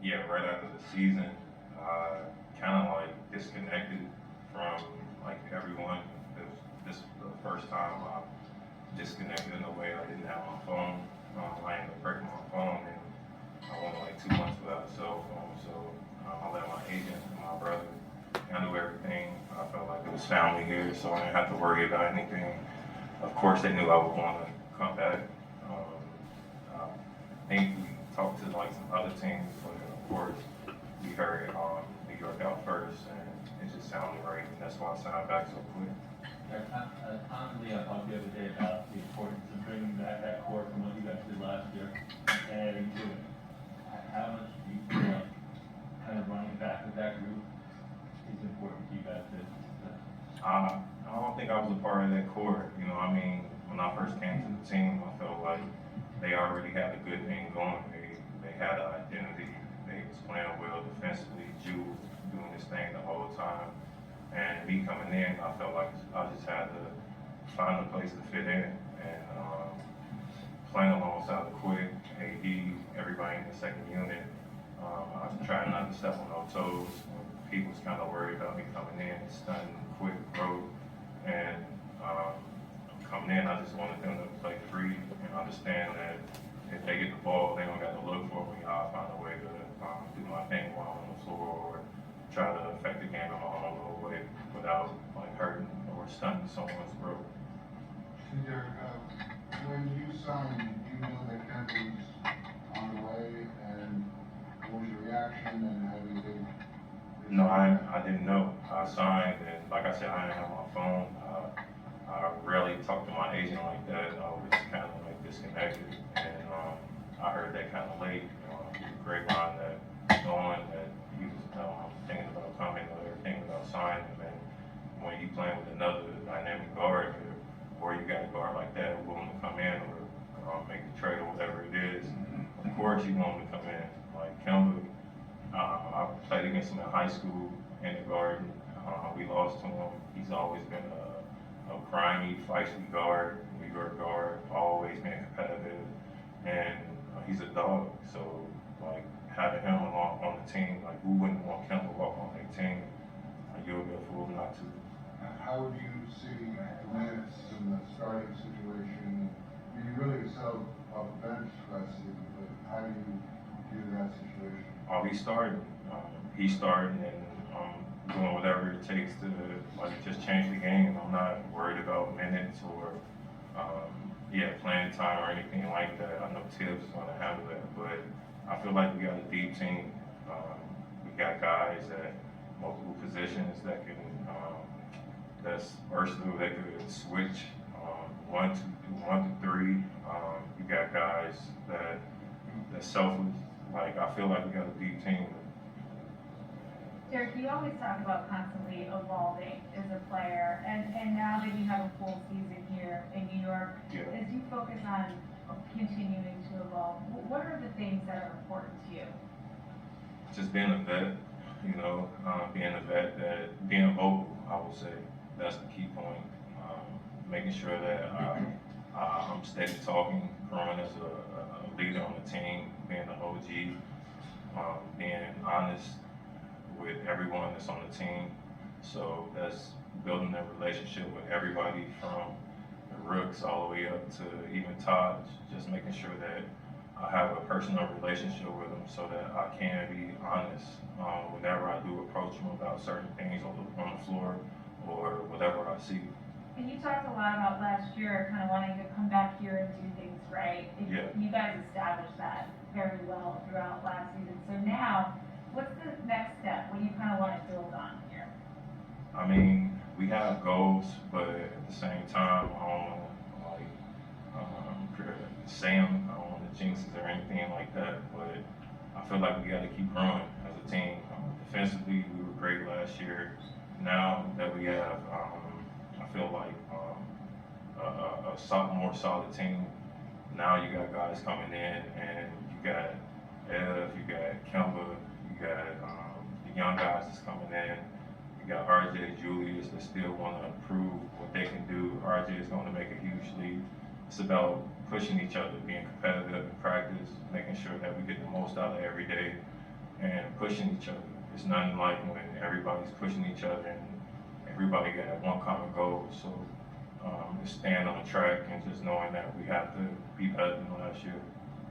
Yeah, right after the season, I kind of like disconnected from like everyone. This was the first time I disconnected in a way. I didn't have my phone. I ended up breaking my phone, and I went like 2 months without a cell phone. So I let my agent and my brother handle everything. I felt like it was family here, so I didn't have to worry about anything. Of course, they knew I would want to come back. Um, I think we talked to like some other teams, but of course, we heard New York out first, and it just sounded right, and that's why I signed back so quick. Constantly, I talked the other day about the importance of bringing back that core from what you guys did last year and adding to it. How much do you feel like kind of running back with that group is important to you guys? I don't think I was a part of that core. You know, I mean, when I first came to the team, I felt like they already had a good thing going. They had an identity. They was playing well defensively. Jules was doing his thing the whole time. And me coming in, I felt like I just had to find a place to fit in. And playing alongside the Quick, AD, everybody in the second unit, I was trying not to step on no toes. People was kind of worried about me coming in, stunning Quick growth. And coming in, I just wanted them to play free and understand that if they get the ball, they don't got to look for me. I'll find a way to do my thing while I'm on the floor or try to affect the game in my own little way without like hurting or stunning someone's growth. Derrick, when you signed, you know that Kemba was on the way, and what was your reaction, and how do you think? No, I didn't know. I signed, and like I said, I didn't have my phone. I rarely talk to my agent like that. I was kind of like disconnected, and I heard that kind of late. Through the grapevine that knowing that he was thinking about coming or thinking about signing, and when you playing with another dynamic guard, or you got a guard like that willing to come in or make the trade or whatever it is, of course you want him to come in. Like Kemba, I played against him in high school in the garden. We lost to him. He's always been a grimy, feisty guard, New York guard, always been competitive, and he's a dog. So like having him along on the team, like who wouldn't want Kemba to walk on their team? You'll be a fool not to. How would you see the Nets in the starting situation? I mean, you really excelled off the bench last season, but how do you view that situation? He's starting. He's starting, and doing whatever it takes to like just change the game. I'm not worried about minutes or playing time or anything like that. I know Tibbs is going to handle that, but I feel like we got a deep team. We got guys at multiple positions that can that's versatile. That could switch one to three. You got guys that's selfless. Like I feel like we got a deep team. Derrick, you always talk about constantly evolving as a player, and now that you have a full season here in New York, as you focus on continuing to evolve, what are the things that are important to you? Just being a vet, being a vet, being vocal, I would say, that's the key point. Making sure that I'm steady talking, growing as a leader on the team, being the OG, being honest with everyone that's on the team. So that's building a relationship with everybody from the rooks all the way up to even Todd, just making sure that I have a personal relationship with him so that I can be honest whenever I do approach him about certain things on the floor or whatever I see. And you talked a lot about last year kind of wanting to come back here and do things right. Yeah. You guys established that very well throughout last season. So now, what's the next step? What do you kind of want to build on here? I mean, we have goals, but at the same time, I don't want to say them. I don't want to jinx it or anything like that. But I feel like we got to keep growing as a team. Defensively, we were great last year. Now that we have, I feel like a more solid team. Now you got guys coming in, and you got Ev, you got Kemba, you got the young guys that's coming in. You got RJ, Julius that still want to prove what they can do. RJ is going to make a huge leap. It's about pushing each other, being competitive in practice, making sure that we get the most out of every day. and pushing each other. It's nothing like when everybody's pushing each other and everybody got one common goal. So just staying on the track and just knowing that we have to be better than last year.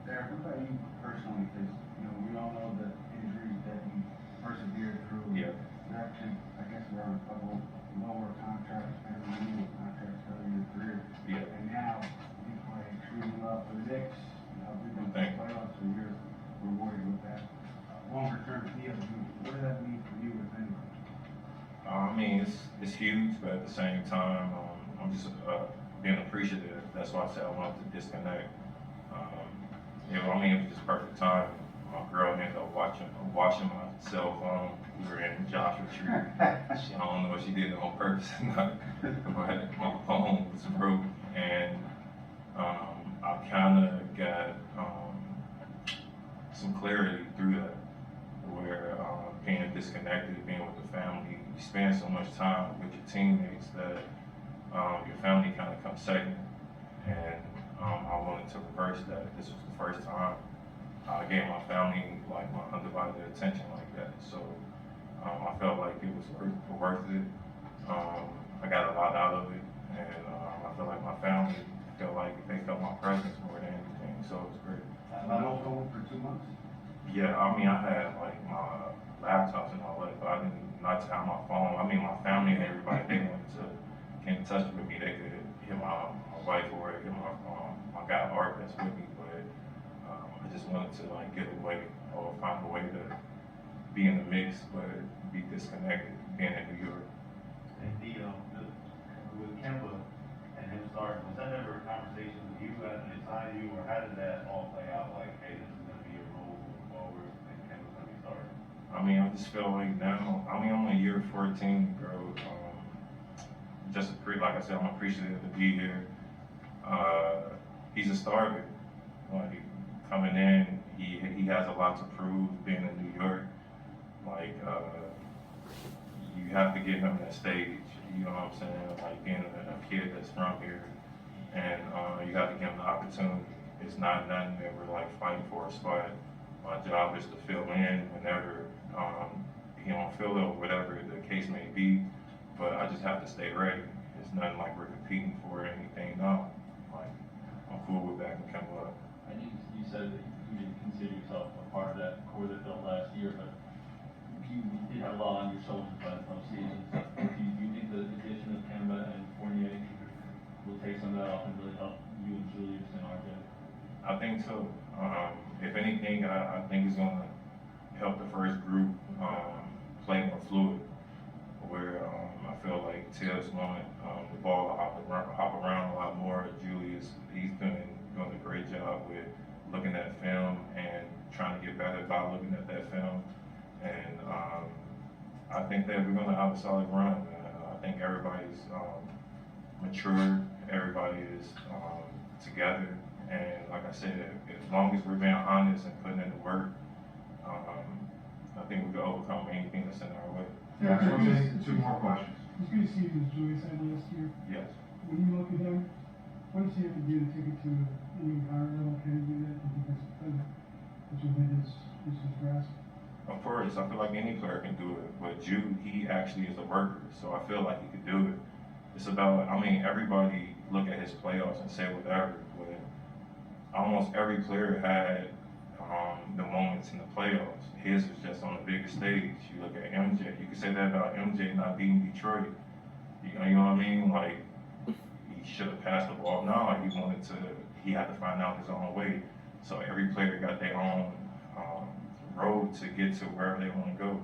Derrick, what about you personally? Because, you know, we all know the injuries that you persevered through. Yeah. You actually, I guess, we're on a couple lower contracts and renewal contracts early in your career. Yeah. And now you play extremely well for the Knicks. You know, we've been to the Thank you. playoffs, so you're rewarded with that longer term deal. What does that mean for you, if anything? I mean, it's huge, but at the same time, I'm just being appreciative. That's why I said I wanted to disconnect. It was just perfect time. My girl ended up watching my cell phone. We were in Joshua Tree. I don't know if she did it on purpose or not, but my phone was broke, and I kind of got some clarity through that, where being disconnected, being with the family, you spend so much time with your teammates that your family kind of comes second. And I wanted to reverse that. This was the first time I gave my family like my undivided attention like that. So I felt like it was worth it. I got a lot out of it, and I feel like my family felt like they felt my presence more than anything. So it was great. No phone for 2 months? Yeah, I had like my laptops and all that, but I didn't not have my phone. My family and everybody, they wanted to get in touch with me. They could hit my wife or hit my guy Art that's with me, but I just wanted to like get away or find a way to be in the mix, but be disconnected, being in New York. And with Kemba and him starting, was that ever a conversation with you after they signed you, or how did that all play out? Like, hey, this is gonna be a role moving forward, and Kemba's gonna be starting. I just feel like now, I'm on year 14, bro. Like I said, I'm appreciative to be here. He's a starter. Like coming in, he has a lot to prove. Being in New York, like you have to give him that stage. You know what I'm saying? Like being a kid that's from here, and you have to give him the opportunity. It's not nothing that we're like fighting for a spot. My job is to fill in whenever he don't feel it or whatever the case may be. But I just have to stay ready. It's nothing like we're competing for anything now. Like I'm cool with that and come up. And you said that you didn't consider yourself a part of that core that built last year, but you did have a lot on your shoulders by the postseason. Do you think the addition of Kemba and Fournier will take some of that off and really help you and Julius and RJ? I think so. If anything, I think it's gonna help the first group play more fluid. Where I feel like Tibbs wanted the ball to hop around a lot more. Julius, he's been doing a great job with looking at film and trying to get better by looking at that film. And I think that we're gonna have a solid run. I think everybody's matured, everybody is together, and like I said, as long as we're being honest and putting in the work, I think we can overcome anything that's in our way. Yeah, so just 2 more questions. It's good to see you as Julius had last year. Yes. When you look at him, what does he have to do to take it to an even higher level? Can he do that in defensive play? Which I think is his grasp. Of course, I feel like any player can do it, but Jude, he actually is a worker, so I feel like he could do it. It's about, everybody look at his playoffs and say whatever, but almost every player had the moments in the playoffs. His was just on the biggest stage. You look at MJ, you can say that about MJ not beating Detroit. You know what I mean? Like, he should have passed the ball. No, he had to find out his own way. So every player got their own road to get to wherever they want to go.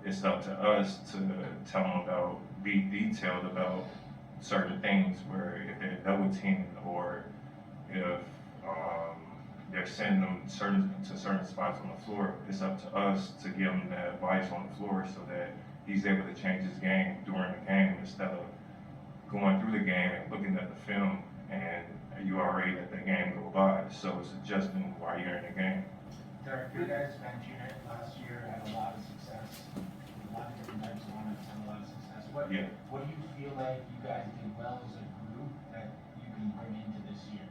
It's up to us to tell them be detailed about certain things, where if they're double teamed or if they're sending them to certain spots on the floor, it's up to us to give him that advice on the floor so that he's able to change his game during the game instead of going through the game and looking at the film and you already let the game go by. So it's adjusting while you're in the game. Derrick, your guys' bench unit last year had a lot of success. A lot of different types of lineups had a lot of success. What do you feel like you guys did well as a group that you can bring into this year?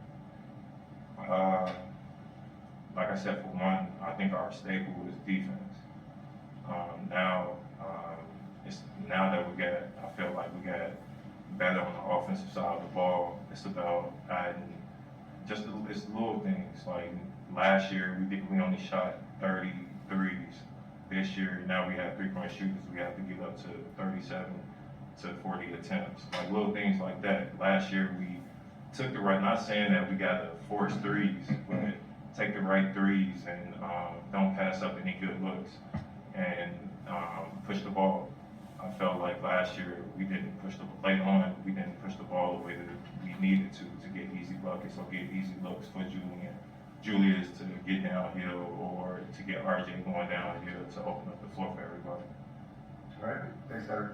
like I said, for one, I think our staple is defense. Now that I feel like we got better on the offensive side of the ball. It's about adding it's little things. Like last year, we only shot 30 threes. This year, now we have 3-point shooters. We have to get up to 37 to 40 attempts. Like little things like that. Last year, we took the right. Not saying that we got to force threes, but take the right threes and don't pass up any good looks and push the ball. I felt like last year we didn't push we didn't push the ball the way that we needed to get easy buckets or get easy looks for Julius to get downhill or to get RJ going downhill to open up the floor for everybody. All right, thanks, Derrick.